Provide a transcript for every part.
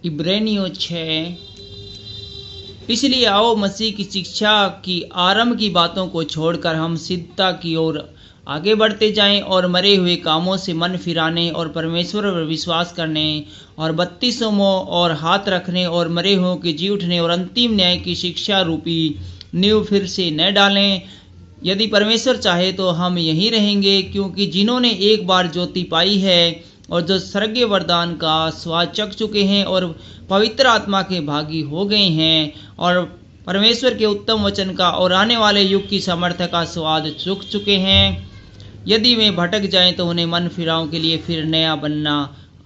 इब्रानियों 6। इसलिए आओ मसीह की शिक्षा की आरंभ की बातों को छोड़कर हम सिद्धता की ओर आगे बढ़ते जाएं और मरे हुए कामों से मन फिराने और परमेश्वर पर विश्वास करने और बत्तीसों और हाथ रखने और मरे हुओं के जी उठने और अंतिम न्याय की शिक्षा रूपी नींव फिर से न डालें। यदि परमेश्वर चाहे तो हम यहीं रहेंगे, क्योंकि जिन्होंने एक बार ज्योति पाई है और जो स्वर्गीय वरदान का स्वाद चख चुके हैं और पवित्र आत्मा के भागी हो गए हैं और परमेश्वर के उत्तम वचन का और आने वाले युग की सामर्थ्य का स्वाद चख चुके हैं, यदि वे भटक जाएं तो उन्हें मन फिराव के लिए फिर नया बनना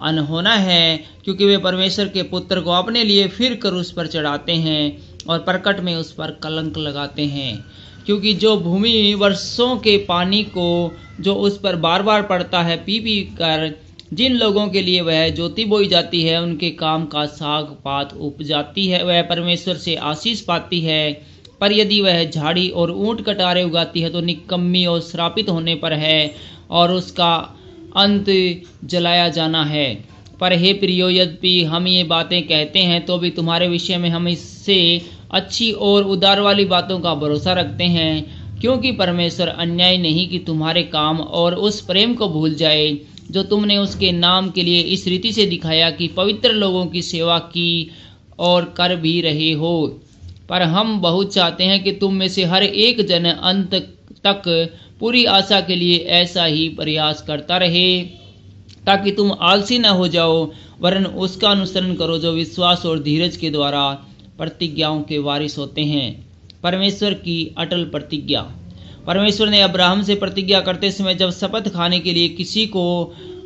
अनहोना है, क्योंकि वे परमेश्वर के पुत्र को अपने लिए फिर क्रूस पर चढ़ाते हैं और प्रकट में उस पर कलंक लगाते हैं। क्योंकि जो भूमि वर्षों के पानी को जो उस पर बार बार पड़ता है पी पी कर जिन लोगों के लिए वह ज्योति बोई जाती है उनके काम का साग पात उपजाती है, वह परमेश्वर से आशीष पाती है। पर यदि वह झाड़ी और ऊंट कटारे उगाती है तो निकम्मी और श्रापित होने पर है और उसका अंत जलाया जाना है। पर हे प्रियो, यद्यपि हम ये बातें कहते हैं तो भी तुम्हारे विषय में हम इससे अच्छी और उदार वाली बातों का भरोसा रखते हैं, क्योंकि परमेश्वर अन्याय नहीं कि तुम्हारे काम और उस प्रेम को भूल जाए जो तुमने उसके नाम के लिए इस रीति से दिखाया कि पवित्र लोगों की सेवा की और कर भी रहे हो। पर हम बहुत चाहते हैं कि तुम में से हर एक जन अंत तक पूरी आशा के लिए ऐसा ही प्रयास करता रहे, ताकि तुम आलसी न हो जाओ, वरन उसका अनुसरण करो जो विश्वास और धीरज के द्वारा प्रतिज्ञाओं के वारिस होते हैं। परमेश्वर की अटल प्रतिज्ञा। परमेश्वर ने अब्राहम से प्रतिज्ञा करते समय जब शपथ खाने के लिए किसी को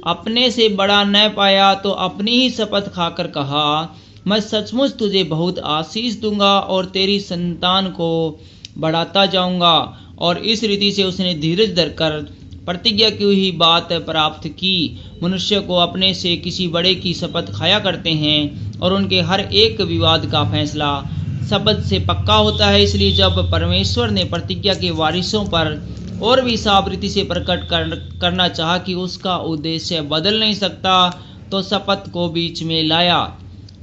अपने से बड़ा न पाया तो अपनी ही शपथ खाकर कहा, मैं सचमुच तुझे बहुत आशीष दूंगा और तेरी संतान को बढ़ाता जाऊंगा। और इस रीति से उसने धीरज धरकर प्रतिज्ञा की हुई बात प्राप्त की। मनुष्य को अपने से किसी बड़े की शपथ खाया करते हैं और उनके हर एक विवाद का फैसला शपथ से पक्का होता है। इसलिए जब परमेश्वर ने प्रतिज्ञा के वारिसों पर और भी साफ रीति से प्रकट करना चाहा कि उसका उद्देश्य बदल नहीं सकता, तो शपथ को बीच में लाया,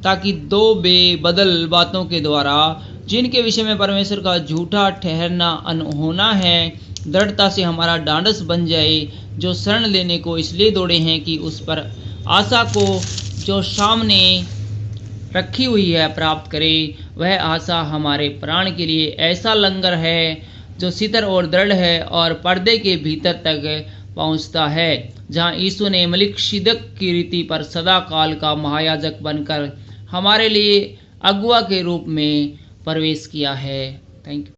ताकि दो बेबदल बातों के द्वारा जिनके विषय में परमेश्वर का झूठा ठहरना अनहोना है दृढ़ता से हमारा ढांढस बन जाए, जो शरण लेने को इसलिए दौड़े हैं कि उस पर आशा को जो सामने रखी हुई है प्राप्त करे। वह आशा हमारे प्राण के लिए ऐसा लंगर है जो सितर और दृढ़ है और पर्दे के भीतर तक पहुंचता है, जहां यीशु ने मलिकिसिदक की रीति पर सदा काल का महायाजक बनकर हमारे लिए अगुआ के रूप में प्रवेश किया है। Thank you.